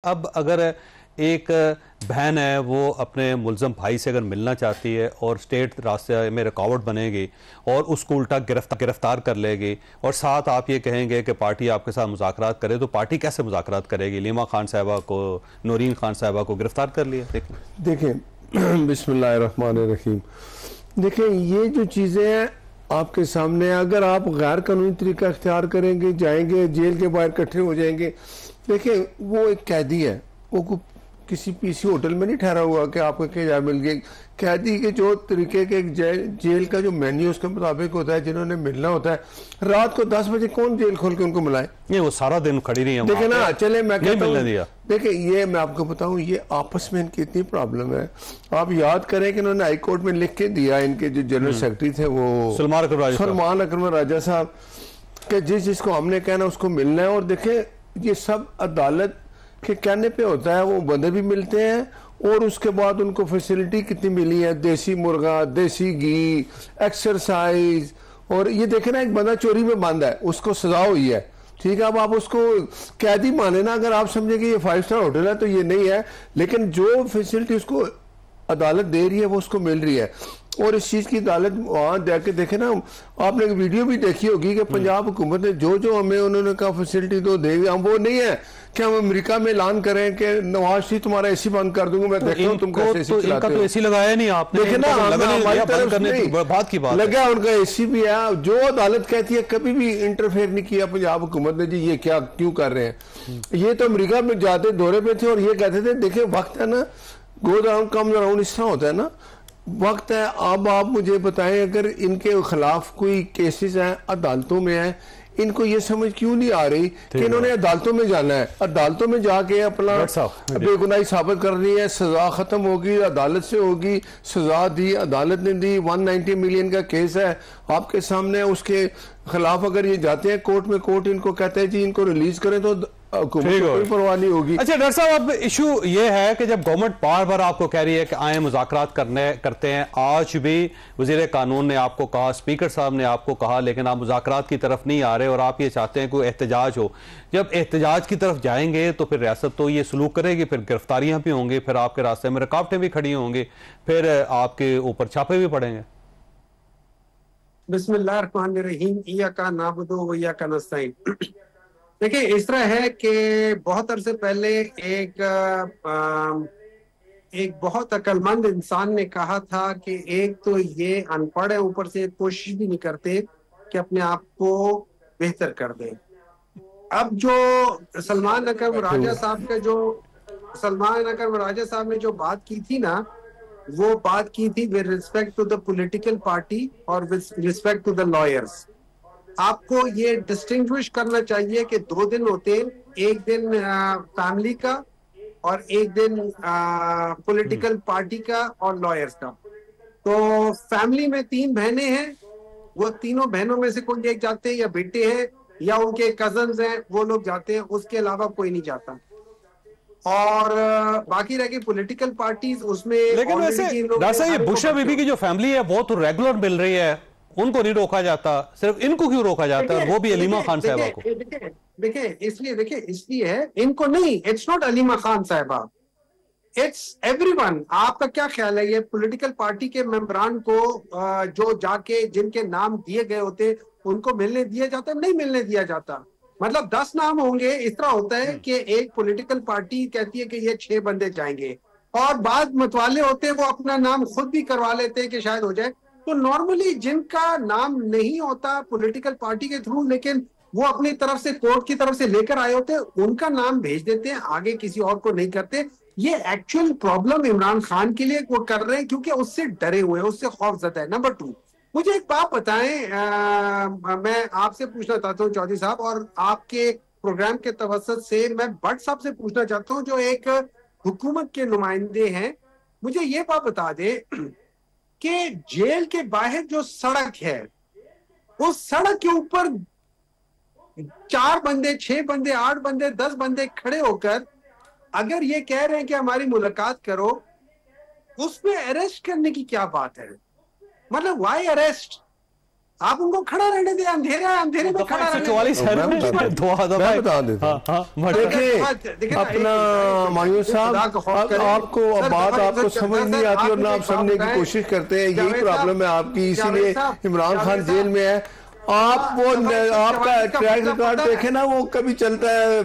अब अगर एक बहन है वो अपने मुलज़म भाई से अगर मिलना चाहती है और स्टेट रास्ते में रुकावट बनेगी और उसको उल्टा गिरफ्तार कर लेगी और साथ आप ये कहेंगे कि पार्टी आपके साथ मुज़ाकरात करे, तो पार्टी कैसे मुज़ाकरात करेगी? लीमा खान साहिबा को, नूरीन खान साहिबा को गिरफ्तार कर लिया। देखें बिस्मिल्लाहिर्रहमानिर्रहीम। देखें ये जो चीज़ें हैं आपके सामने, अगर आप गैर कानूनी तरीका इख्तियार करेंगे, जाएंगे जेल के बाहर इकट्ठे हो जाएंगे। देखिए वो एक कैदी है, वो किसी पीसी होटल में नहीं ठहरा हुआ कि आपको क्या मिल गई। कैदी के जो तरीके के जेल का जो मेन्यू उसके मुताबिक होता है, जिन्होंने मिलना होता है, रात को 10 बजे कौन जेल खोल के उनको मिलाए? नहीं, वो सारा दिन खड़ी रही है। देखे ना, चले मैं कहता हूं, देखिए ये मैं आपको बताऊं, ये आपस में इनकी इतनी प्रॉब्लम है। आप याद करें कि इन्होंने हाई कोर्ट में लिख के दिया, इनके जो जनरल सेक्रेटरी थे वो सलमान अकरम राजा साहब, कि जिसको हमने कहना उसको मिलना है। और देखे ये सब अदालत के कहने पे होता है। वो बंदे भी मिलते हैं और उसके बाद उनको फैसिलिटी कितनी मिली है, देसी मुर्गा, देसी घी, एक्सरसाइज। और ये देखे ना, एक बंदा चोरी में बंद है, उसको सजा हुई है, ठीक है। अब आप उसको कैदी माने ना, अगर आप समझे कि ये 5 स्टार होटल है तो ये नहीं है, लेकिन जो फैसिलिटी उसको अदालत दे रही है वो उसको मिल रही है। और इस चीज की अदालत वहां जाके देखे ना, आपने एक वीडियो भी देखी होगी कि पंजाब हुकूमत ने जो हमें उन्होंने कहा फैसिलिटी तो देगी, हम वो नहीं है कि हम अमेरिका में ऐलान करें कि नवाज शरीफ तुम्हारा एसी बंद कर दूंगा, मैं देखता हूँ तुम कैसे एसी चलाते हो। तो एसी लगाया नहीं आपने, देखे ना, हमारी तरफ बात की बात लगा, उनका एसी भी है। जो अदालत कहती है कभी भी इंटरफेयर नहीं किया पंजाब हुकूमत ने, जी ये क्या क्यों कर रहे हैं। ये तो अमेरिका में जाते दौरे पे थे और ये कहते थे देखे वक्त है ना, गो अराउंड कम अराउंड, इस तरह होता है ना, वक्त है। अब आप मुझे बताएं, अगर इनके खिलाफ कोई केसेस हैं, अदालतों में है, इनको ये समझ क्यों नहीं आ रही कि इन्होंने अदालतों में जाना है, अदालतों में जाके अपना बेगुनाही साबित कर रही है, सजा खत्म होगी, अदालत से होगी, सजा दी अदालत ने दी। 190 मिलियन का केस है आपके सामने, उसके खिलाफ अगर ये जाते हैं कोर्ट में, कोर्ट इनको कहते हैं जी इनको रिलीज करें, तो कोई परवाह नहीं होगी। अच्छा डॉक्टर साहब, अब इशू ये है कि जब गवर्नमेंट बार बार आपको कह रही है कि आए मुज़ाकरात करते हैं, आज भी वज़ीर कानून ने आपको कहा, स्पीकर साहब ने आपको कहा, लेकिन आप मुज़ाकरात की तरफ नहीं आ रहे और आप ये चाहते हैं कोई एहतजाज हो। जब एहतजाज की तरफ जाएंगे तो फिर रियासत तो ये सलूक करेगी, फिर गिरफ्तारियां भी होंगी, फिर आपके रास्ते में रुकावटें भी खड़ी होंगी, फिर आपके ऊपर छापे भी पड़ेंगे। बिस्मिल्लाहिर्रहमानिर्रहीम, इय्याका नअबुदु व इय्याका नस्तईन। देखिए इस तरह है कि बहुत अरसे पहले एक बहुत अक्लमंद इंसान ने कहा था कि एक तो ये अनपढ़ है, ऊपर से कोशिश भी नहीं करते कि अपने आप को बेहतर कर दें। अब जो सलमान अकरम राजा साहब ने जो बात की थी ना, वो बात की थी with respect to the political party और with respect to the lawyers. आपको ये डिस्टिंग्विश करना चाहिए कि 2 दिन होते हैं, एक दिन फैमिली का और एक दिन पॉलिटिकल पार्टी का और लॉयर्स का। तो फैमिली में 3 बहनें हैं, वो तीनों बहनों में से कोई एक जाते हैं, या बेटे हैं या उनके कजन्स हैं, वो लोग जाते हैं, उसके अलावा कोई नहीं जाता। और बाकी रह गई पॉलिटिकल पार्टीज, उसमें लेकिन वैसे डॉक्टर साहब, ये बुशरा बीबी की जो फैमिली है वो तो रेगुलर मिल रही है, उनको नहीं रोका जाता, सिर्फ इनको क्यों रोका जाता है, और वो भी अलीमा खान साहिबा को? देखिए इसलिए है, इनको नहीं, इट्स नॉट अलीमा खान साहिबा, इट्स एवरीवन। आपका क्या ख्याल है, ये पॉलिटिकल पार्टी के मेंबरान को जो जाके जिनके नाम दिए गए होते उनको मिलने दिया जाता है? नहीं मिलने दिया जाता। मतलब 10 नाम होंगे, इस तरह होता है कि एक पॉलिटिकल पार्टी कहती है कि ये 6 बंदे जाएंगे, और बाद मतवाले होते हैं वो अपना नाम खुद भी करवा लेते हैं कि शायद हो जाए। तो नॉर्मली जिनका नाम नहीं होता पॉलिटिकल पार्टी के थ्रू, लेकिन वो अपनी तरफ से कोर्ट की तरफ से लेकर आए होते हैं, उनका नाम भेज देते हैं आगे, किसी और को नहीं करते। ये एक्चुअल प्रॉब्लम इमरान खान के लिए वो कर रहे हैं क्योंकि उससे डरे हुए हैं, उससे खौफजदा है। नंबर 2, मुझे एक बात बताएं, मैं आपसे पूछना चाहता हूँ चौधरी साहब, और आपके प्रोग्राम के तवज्जुह से मैं भट्ट साहब से पूछना चाहता हूँ जो एक हुकूमत के नुमाइंदे हैं। मुझे ये बात बता दे कि जेल के बाहर जो सड़क है, उस सड़क के ऊपर 4 बंदे, 6 बंदे, 8 बंदे, 10 बंदे खड़े होकर अगर ये कह रहे हैं कि हमारी मुलाकात करो, उसमें अरेस्ट करने की क्या बात है? मतलब व्हाई अरेस्ट? आप उनको खड़ा रहने दें, अंधेरे में खड़ा रहने देखिए अपना मायूस साहब, आपको बात आपको समझ नहीं आती और ना आप समझने की कोशिश करते हैं, यही प्रॉब्लम है आपकी, इसीलिए इमरान खान जेल में है। आप वो आपका ट्रैक रिकॉर्ड देखे ना, वो कभी चलता है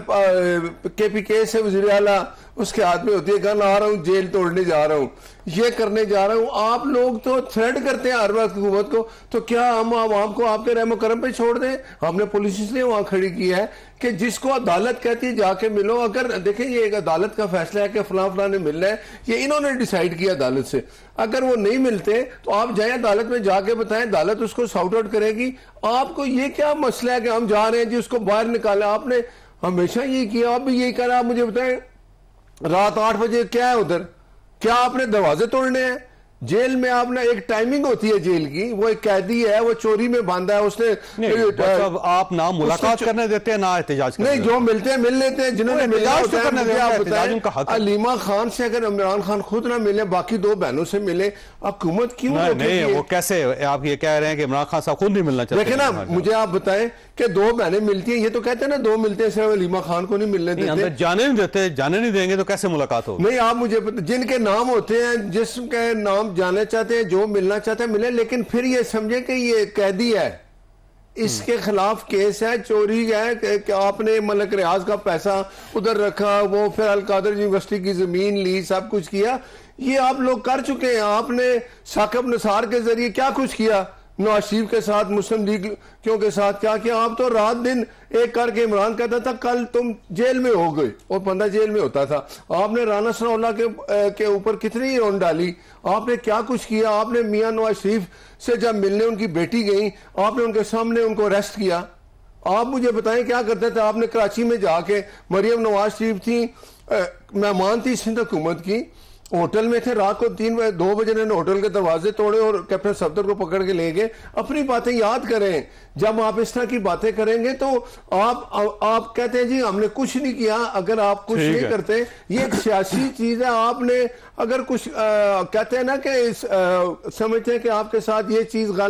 KPK से वज़ीर आला, उसके हाथ में होती है गन, आ रहा हूँ जेल तोड़ने जा रहा हूँ, ये करने जा रहा हूँ। आप लोग तो थ्रेट करते हैं हर वक्त हुकूमत को, तो क्या हम आवाम को आपके रहमो करम पे छोड़ दें? हमने पुलिस इसलिए वहां खड़ी की है कि जिसको अदालत कहती है जाके मिलो। अगर देखें ये एक अदालत का फैसला है कि फलां फलां ने मिलना है, ये इन्होंने डिसाइड किया अदालत से, अगर वो नहीं मिलते तो आप जाए अदालत में जाके बताएं, अदालत उसको सॉर्ट आउट करेगी। आपको ये क्या मसला है कि हम जा रहे हैं जी उसको बाहर निकालें? आपने हमेशा यही किया, आप भी यही करा। आप मुझे बताएं रात 8 बजे क्या है उधर? क्या आपने दरवाजे तोड़ने हैं? जेल में आपने एक टाइमिंग होती है जेल की, वो एक कैदी है, वो चोरी में बांधा है, उसने मतलब आप ना मुलाकात करने देते हैं ना एहतजाज नहीं, जो मिलते हैं मिल लेते हैं, जिन्होंने मिला अलीमा खान से अगर इमरान खान खुद ना मिले, बाकी 2 बहनों से मिले, हुकूमत क्यों नहीं? वो कैसे आप ये कह रहे हैं कि इमरान खान साहब खुद नहीं मिलना चाहते? देखे ना, मुझे आप बताएं कि 2 बहनें मिलती हैं, ये तो कहते हैं ना 2 मिलते हैं, सिर्फ अलीमा खान को नहीं मिलने देते, जाने नहीं देते, जाने नहीं देंगे तो कैसे मुलाकात हो? नहीं, आप मुझे जिनके नाम होते हैं, जिसके नाम जाने चाहते हैं, जो मिलना चाहते हैं मिले, लेकिन फिर ये समझे कि ये कैदी है, इसके खिलाफ केस है, चोरी है कि आपने मलक रियाज का पैसा उधर रखा, वो फिर अलकादर यूनिवर्सिटी की जमीन ली, सब कुछ किया, ये आप लोग कर चुके हैं। आपने साकिब निसार के जरिए क्या कुछ किया, नवाज शरीफ के साथ, मुस्लिम लीग क्यों के साथ क्या किया? आप तो रात दिन एक करके इमरान कहता था कल तुम जेल में हो गए, और बंदा जेल में होता था। आपने राना सनाउल्लाह के ऊपर कितनी रौन डाली, आपने क्या कुछ किया? आपने मियां नवाज शरीफ से जब मिलने उनकी बेटी गई, आपने उनके सामने उनको अरेस्ट किया। आप मुझे बताएं क्या करते थे? आपने कराची में जाके, मरियम नवाज शरीफ थी, मेहमान थी सिंध हुकूमत की, होटल में थे, रात को 2 बजे ने होटल के दरवाजे तोड़े और कैप्टन सफदर को पकड़ के ले गए। अपनी बातें याद करें, जब आप इस तरह की बातें करेंगे तो आप कहते हैं जी हमने कुछ नहीं किया। अगर आप कुछ नहीं करते, ये एक सियासी चीज है। आपने अगर कुछ कहते हैं ना कि समझते हैं कि आपके साथ ये चीज गलत